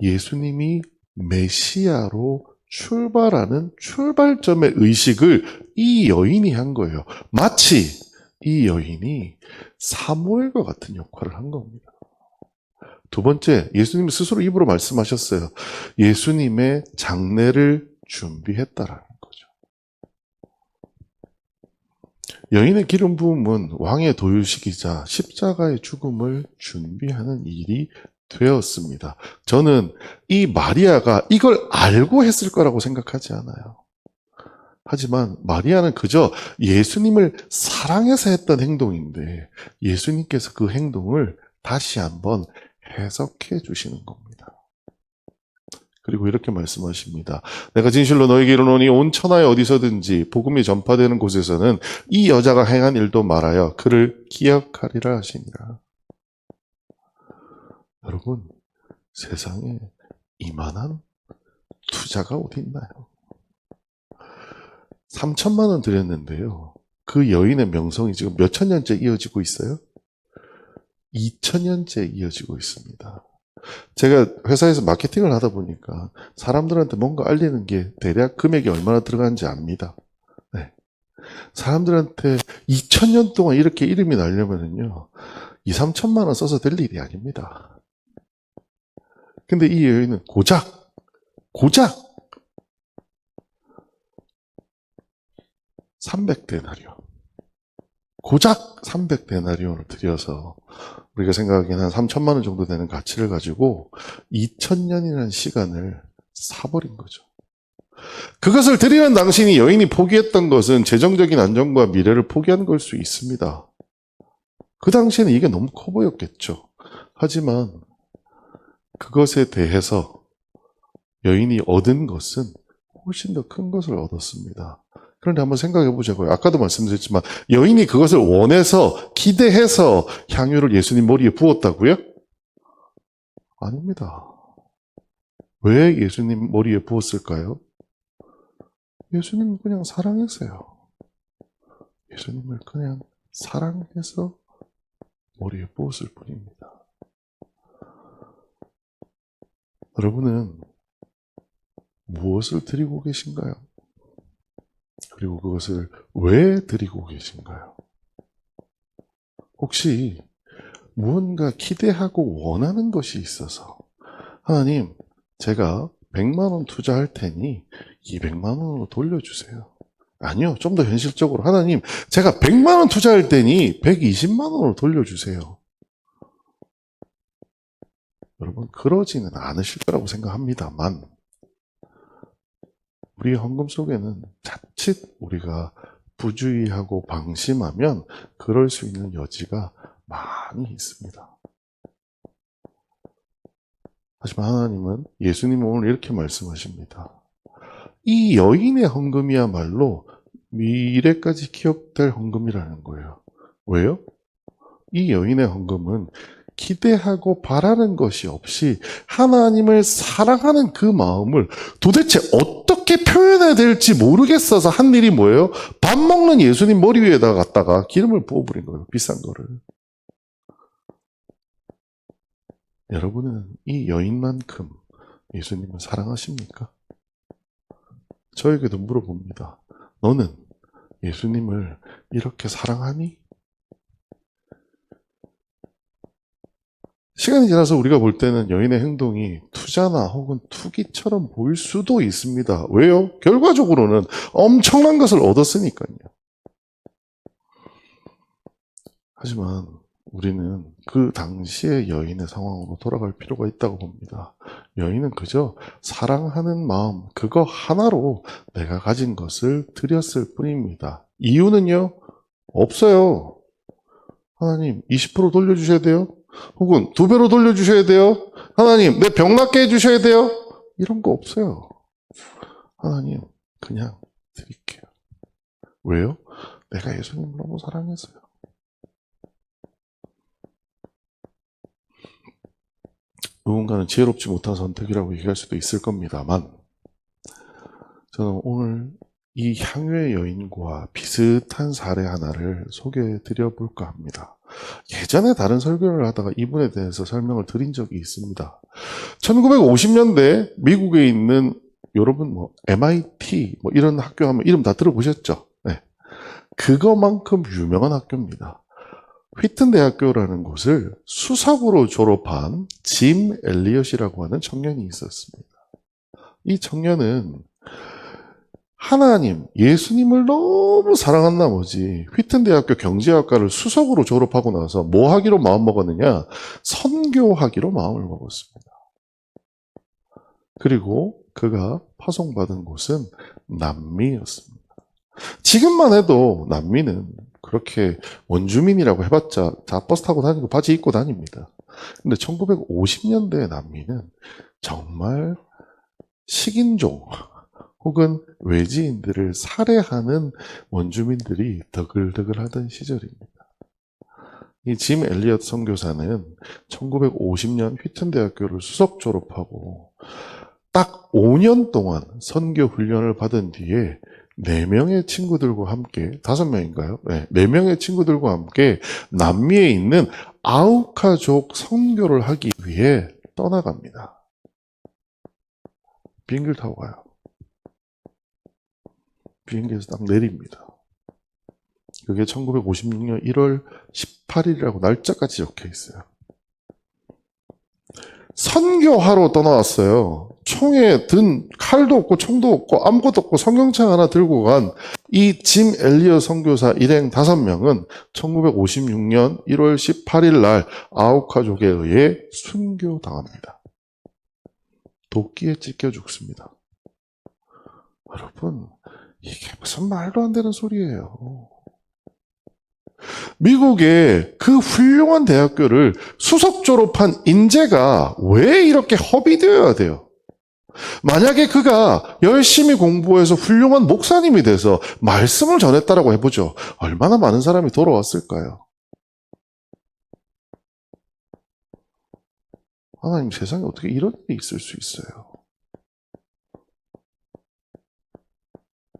예수님이 메시아로 출발하는 출발점의 의식을 이 여인이 한 거예요. 마치 이 여인이 사무엘과 같은 역할을 한 겁니다. 두 번째, 예수님이 스스로 입으로 말씀하셨어요. 예수님의 장례를 준비했다라는 거죠. 여인의 기름 부음은 왕의 도유식이자 십자가의 죽음을 준비하는 일이 되었습니다. 저는 이 마리아가 이걸 알고 했을 거라고 생각하지 않아요. 하지만 마리아는 그저 예수님을 사랑해서 했던 행동인데 예수님께서 그 행동을 다시 한번 해석해 주시는 겁니다. 그리고 이렇게 말씀하십니다. 내가 진실로 너에게 이르노니 온 천하에 어디서든지 복음이 전파되는 곳에서는 이 여자가 행한 일도 말하여 그를 기억하리라 하시니라. 여러분, 세상에 이만한 투자가 어디 있나요? 3천만 원 드렸는데요. 그 여인의 명성이 지금 몇천 년째 이어지고 있어요? 2000년째 이어지고 있습니다. 제가 회사에서 마케팅을 하다 보니까 사람들한테 뭔가 알리는 게 대략 금액이 얼마나 들어가는지 압니다. 네. 사람들한테 2000년 동안 이렇게 이름이 나려면은요, 2, 3천만 원 써서 될 일이 아닙니다. 근데 이 여인은 고작 300데나리온. 고작 300데나리온을 들여서 우리가 생각하기에는 한 3천만 원 정도 되는 가치를 가지고 2000년이라는 시간을 사버린 거죠. 그것을 드리는 당신이 여인이 포기했던 것은 재정적인 안정과 미래를 포기한 걸 수 있습니다. 그 당시에는 이게 너무 커 보였겠죠. 하지만 그것에 대해서 여인이 얻은 것은 훨씬 더 큰 것을 얻었습니다. 그런데 한번 생각해 보자고요. 아까도 말씀드렸지만 여인이 그것을 원해서 기대해서 향유를 예수님 머리에 부었다고요? 아닙니다. 왜 예수님 머리에 부었을까요? 예수님을 그냥 사랑했어요. 예수님을 그냥 사랑해서 머리에 부었을 뿐입니다. 여러분은 무엇을 드리고 계신가요? 그리고 그것을 왜 드리고 계신가요? 혹시 무언가 기대하고 원하는 것이 있어서 하나님, 제가 100만 원 투자할 테니 200만 원으로 돌려주세요. 아니요, 좀 더 현실적으로 하나님, 제가 100만 원 투자할 테니 120만 원으로 돌려주세요. 여러분, 그러지는 않으실 거라고 생각합니다만 우리의 헌금 속에는 자칫 우리가 부주의하고 방심하면 그럴 수 있는 여지가 많이 있습니다. 하지만 하나님은, 예수님은 오늘 이렇게 말씀하십니다. 이 여인의 헌금이야말로 미래까지 기억될 헌금이라는 거예요. 왜요? 이 여인의 헌금은 기대하고 바라는 것이 없이 하나님을 사랑하는 그 마음을 도대체 어떻게 표현해야 될지 모르겠어서 한 일이 뭐예요? 밥 먹는 예수님 머리 위에다 갖다가 기름을 부어버린 거예요. 비싼 거를. 여러분은 이 여인만큼 예수님을 사랑하십니까? 저에게도 물어봅니다. 너는 예수님을 이렇게 사랑하니? 시간이 지나서 우리가 볼 때는 여인의 행동이 투자나 혹은 투기처럼 보일 수도 있습니다. 왜요? 결과적으로는 엄청난 것을 얻었으니까요. 하지만 우리는 그 당시의 여인의 상황으로 돌아갈 필요가 있다고 봅니다. 여인은 그저 사랑하는 마음, 그거 하나로 내가 가진 것을 드렸을 뿐입니다. 이유는요? 없어요. 하나님, 20% 돌려주셔야 돼요? 혹은 2배로 돌려주셔야 돼요? 하나님, 내 병 낫게 해주셔야 돼요? 이런 거 없어요. 하나님, 그냥 드릴게요. 왜요? 내가 예수님을 너무 사랑해서요. 누군가는 지혜롭지 못한 선택이라고 얘기할 수도 있을 겁니다만, 저는 오늘 이 향유의 여인과 비슷한 사례 하나를 소개해 드려 볼까 합니다. 예전에 다른 설교를 하다가 이분에 대해서 설명을 드린 적이 있습니다. 1950년대 미국에 있는 여러분 MIT 이런 학교 하면 이름 다 들어보셨죠? 네. 그거만큼 유명한 학교입니다. 휘튼 대학교라는 곳을 수석으로 졸업한 짐 엘리엇이라고 하는 청년이 있었습니다. 이 청년은 하나님, 예수님을 너무 사랑한 나머지 휘튼 대학교 경제학과를 수석으로 졸업하고 나서 뭐 하기로 마음먹었느냐? 선교하기로 마음을 먹었습니다. 그리고 그가 파송받은 곳은 남미였습니다. 지금만 해도 남미는 그렇게 원주민이라고 해봤자 다 버스 타고 다니고 바지 입고 다닙니다. 근데 1950년대 남미는 정말 식인종 혹은 외지인들을 살해하는 원주민들이 더글더글하던 시절입니다. 이 짐 엘리엇 선교사는 1950년 휘튼 대학교를 수석 졸업하고 딱 5년 동안 선교 훈련을 받은 뒤에 4명의 친구들과 함께, 5명인가요? 네, 4명의 친구들과 함께 남미에 있는 아우카족 선교를 하기 위해 떠나갑니다. 비행기를 타고 가요. 비행기에서 딱 내립니다. 그게 1956년 1월 18일이라고 날짜까지 적혀 있어요. 선교하러 떠나왔어요. 총에 든 칼도 없고 총도 없고 아무것도 없고 성경책 하나 들고 간 이 짐 엘리엇 선교사 일행 5명은 1956년 1월 18일 날 아우카족에 의해 순교당합니다. 도끼에 찢겨 죽습니다. 여러분, 이게 무슨 말도 안 되는 소리예요. 미국의 그 훌륭한 대학교를 수석 졸업한 인재가 왜 이렇게 허비되어야 돼요? 만약에 그가 열심히 공부해서 훌륭한 목사님이 돼서 말씀을 전했다라고 해보죠. 얼마나 많은 사람이 돌아왔을까요? 하나님, 세상에 어떻게 이런 일이 있을 수 있어요?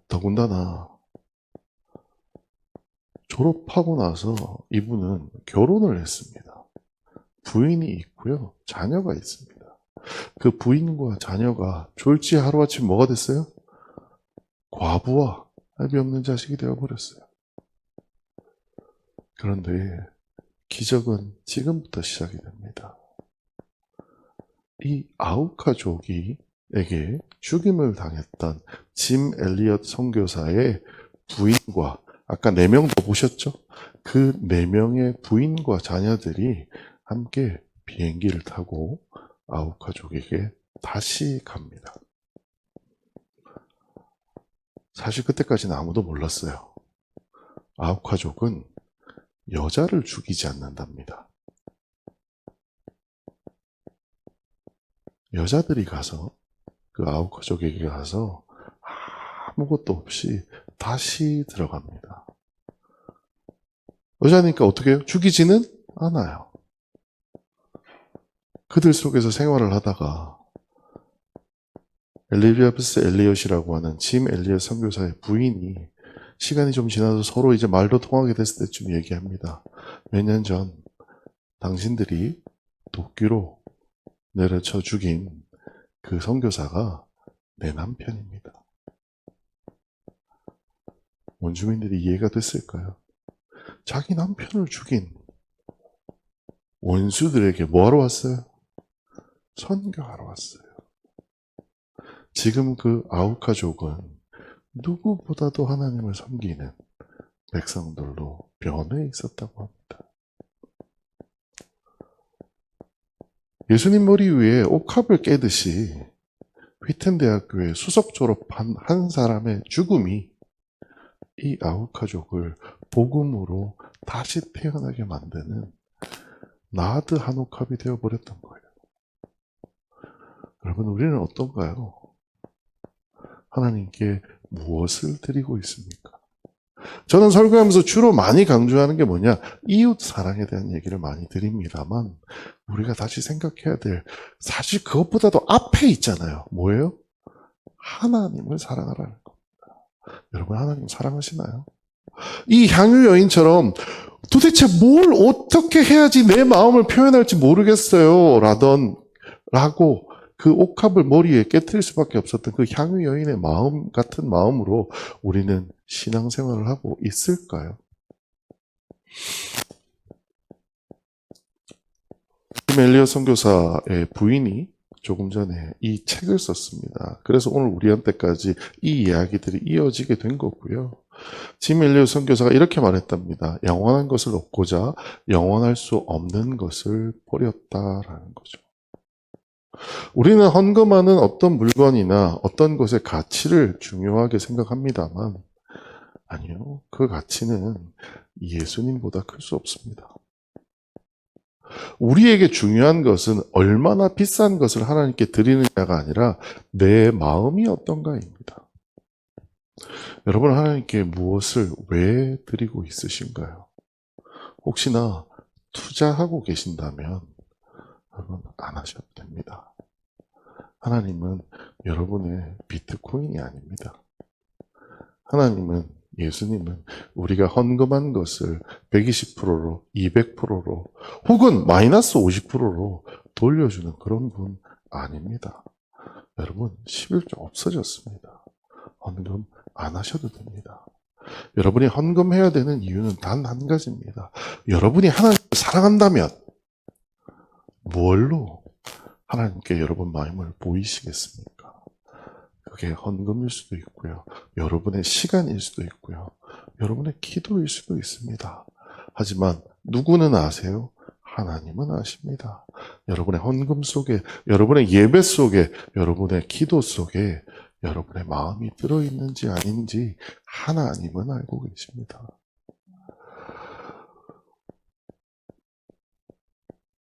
더군다나 졸업하고 나서 이분은 결혼을 했습니다. 부인이 있고요. 자녀가 있습니다. 그 부인과 자녀가 졸지 하루아침 뭐가 됐어요? 과부와 합이 없는 자식이 되어버렸어요. 그런데 기적은 지금부터 시작이 됩니다. 이 아우카족에게 죽임을 당했던 짐 엘리엇 선교사의 부인과 아까 4명 더 보셨죠? 그 4명의 부인과 자녀들이 함께 비행기를 타고 아우카족에게 다시 갑니다. 사실 그때까지는 아무도 몰랐어요. 아우카족은 여자를 죽이지 않는답니다. 여자들이 가서 그 아우카족에게 가서 아무것도 없이 다시 들어갑니다. 여자니까 어떻게 해요? 죽이지는 않아요. 그들 속에서 생활을 하다가 엘리자베스 엘리엇이라고 하는 짐 엘리엇 선교사의 부인이 시간이 좀 지나서 서로 이제 말도 통하게 됐을 때쯤 얘기합니다. 몇 년 전 당신들이 도끼로 내려쳐 죽인 그 선교사가 내 남편입니다. 원주민들이 이해가 됐을까요? 자기 남편을 죽인 원수들에게 뭐하러 왔어요? 선교하러 왔어요. 지금 그 아우카족은 누구보다도 하나님을 섬기는 백성들로 변해 있었다고 합니다. 예수님 머리 위에 옥합을 깨듯이 휘튼 대학교에 수석 졸업한 한 사람의 죽음이 이 아우카족을 복음으로 다시 태어나게 만드는 나드 한 옥합이 되어버렸던 거예요. 여러분, 우리는 어떤가요? 하나님께 무엇을 드리고 있습니까? 저는 설교하면서 주로 많이 강조하는 게 뭐냐? 이웃 사랑에 대한 얘기를 많이 드립니다만, 우리가 다시 생각해야 될, 사실 그것보다도 앞에 있잖아요. 뭐예요? 하나님을 사랑하라는 겁니다. 여러분, 하나님 사랑하시나요? 이 향유 여인처럼 도대체 뭘 어떻게 해야지 내 마음을 표현할지 모르겠어요. 라고 그 옥합을 머리에 깨트릴 수밖에 없었던 그 향유 여인의 마음 같은 마음으로 우리는 신앙생활을 하고 있을까요? 팀 엘리엇 선교사의 부인이 조금 전에 이 책을 썼습니다. 그래서 오늘 우리한테까지 이 이야기들이 이어지게 된 거고요. 짐 엘리엇 선교사가 이렇게 말했답니다. 영원한 것을 얻고자 영원할 수 없는 것을 버렸다라는 거죠. 우리는 헌금하는 어떤 물건이나 어떤 것의 가치를 중요하게 생각합니다만 아니요. 그 가치는 예수님보다 클 수 없습니다. 우리에게 중요한 것은 얼마나 비싼 것을 하나님께 드리느냐가 아니라 내 마음이 어떤가입니다. 여러분 하나님께 무엇을 왜 드리고 있으신가요? 혹시나 투자하고 계신다면 여러분 안 하셔도 됩니다. 하나님은 여러분의 비트코인이 아닙니다. 하나님은 예수님은 우리가 헌금한 것을 120%로 200%로 혹은 마이너스 50%로 돌려주는 그런 분 아닙니다. 여러분 11조 없어졌습니다. 헌금 안 하셔도 됩니다. 여러분이 헌금해야 되는 이유는 단 한 가지입니다. 여러분이 하나님을 사랑한다면 뭘로 하나님께 여러분 마음을 보이시겠습니까? 그게 헌금일 수도 있고요. 여러분의 시간일 수도 있고요. 여러분의 기도일 수도 있습니다. 하지만 누구는 아세요? 하나님은 아십니다. 여러분의 헌금 속에, 여러분의 예배 속에, 여러분의 기도 속에 여러분의 마음이 들어있는지 아닌지 하나님은 알고 계십니다.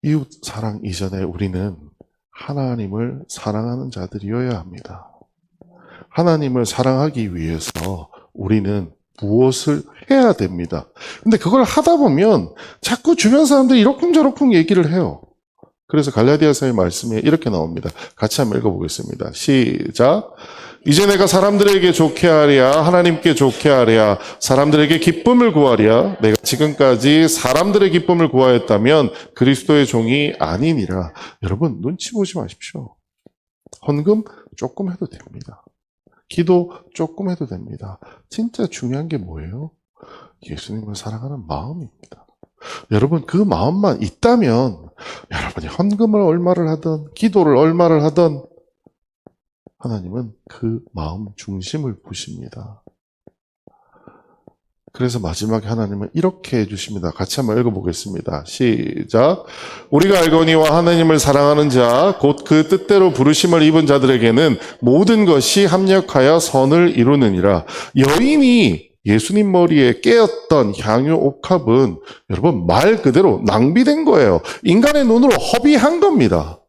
이웃 사랑 이전에 우리는 하나님을 사랑하는 자들이어야 합니다. 하나님을 사랑하기 위해서 우리는 무엇을 해야 됩니다. 근데 그걸 하다 보면 자꾸 주변 사람들이 이러쿵저러쿵 얘기를 해요. 그래서 갈라디아서의 말씀에 이렇게 나옵니다. 같이 한번 읽어보겠습니다. 시작. 이제 내가 사람들에게 좋게 하랴 하나님께 좋게 하랴 사람들에게 기쁨을 구하랴 내가 지금까지 사람들의 기쁨을 구하였다면 그리스도의 종이 아니니라. 여러분 눈치 보지 마십시오. 헌금 조금 해도 됩니다. 기도 조금 해도 됩니다. 진짜 중요한 게 뭐예요? 예수님을 사랑하는 마음입니다. 여러분 그 마음만 있다면 여러분이 헌금을 얼마를 하든 기도를 얼마를 하든 하나님은 그 마음 중심을 보십니다. 그래서 마지막에 하나님은 이렇게 해주십니다. 같이 한번 읽어보겠습니다. 시작. 우리가 알거니와 하나님을 사랑하는 자, 곧 그 뜻대로 부르심을 입은 자들에게는 모든 것이 합력하여 선을 이루느니라. 여인이 예수님 머리에 깨었던 향유 옥합은 여러분 말 그대로 낭비된 거예요. 인간의 눈으로 허비한 겁니다.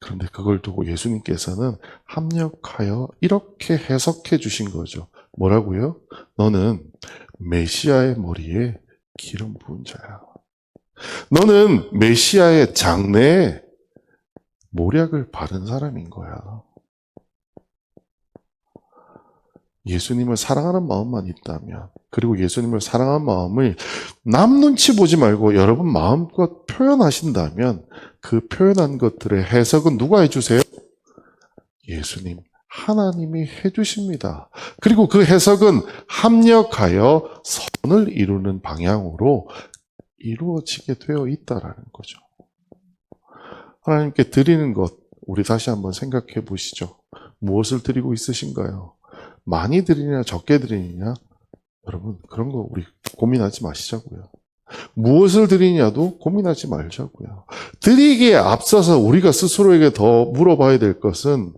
그런데 그걸 두고 예수님께서는 합력하여 이렇게 해석해 주신 거죠. 뭐라고요? 너는 메시아의 머리에 기름 부은 자야. 너는 메시아의 장래에 모략을 바른 사람인 거야. 예수님을 사랑하는 마음만 있다면, 그리고 예수님을 사랑하는 마음을 남 눈치 보지 말고 여러분 마음껏 표현하신다면 그 표현한 것들의 해석은 누가 해주세요? 예수님, 하나님이 해주십니다. 그리고 그 해석은 합력하여 선을 이루는 방향으로 이루어지게 되어 있다라는 거죠. 하나님께 드리는 것, 우리 다시 한번 생각해 보시죠. 무엇을 드리고 있으신가요? 많이 드리냐 적게 드리느냐? 여러분 그런 거 우리 고민하지 마시자고요. 무엇을 드리냐도 고민하지 말자고요. 드리기에 앞서서 우리가 스스로에게 더 물어봐야 될 것은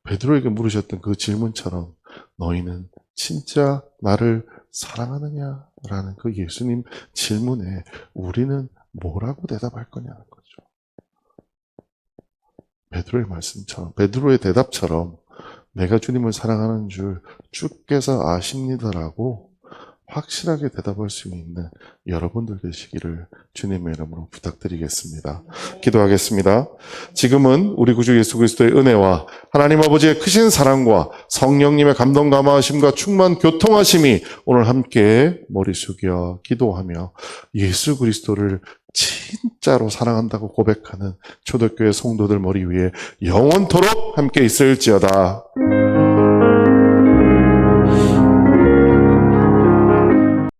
베드로에게 물으셨던 그 질문처럼 너희는 진짜 나를 사랑하느냐라는 그 예수님 질문에 우리는 뭐라고 대답할 거냐는 거죠. 베드로의 말씀처럼, 베드로의 대답처럼 내가 주님을 사랑하는 줄 주께서 아십니다라고 확실하게 대답할 수 있는 여러분들 되시기를 주님의 이름으로 부탁드리겠습니다. 기도하겠습니다. 지금은 우리 구주 예수 그리스도의 은혜와 하나님 아버지의 크신 사랑과 성령님의 감동 감화하심과 충만 교통하심이 오늘 함께 머리 숙여 기도하며 예수 그리스도를 진짜로 사랑한다고 고백하는 초대교회 성도들 머리 위에 영원토록 함께 있을지어다.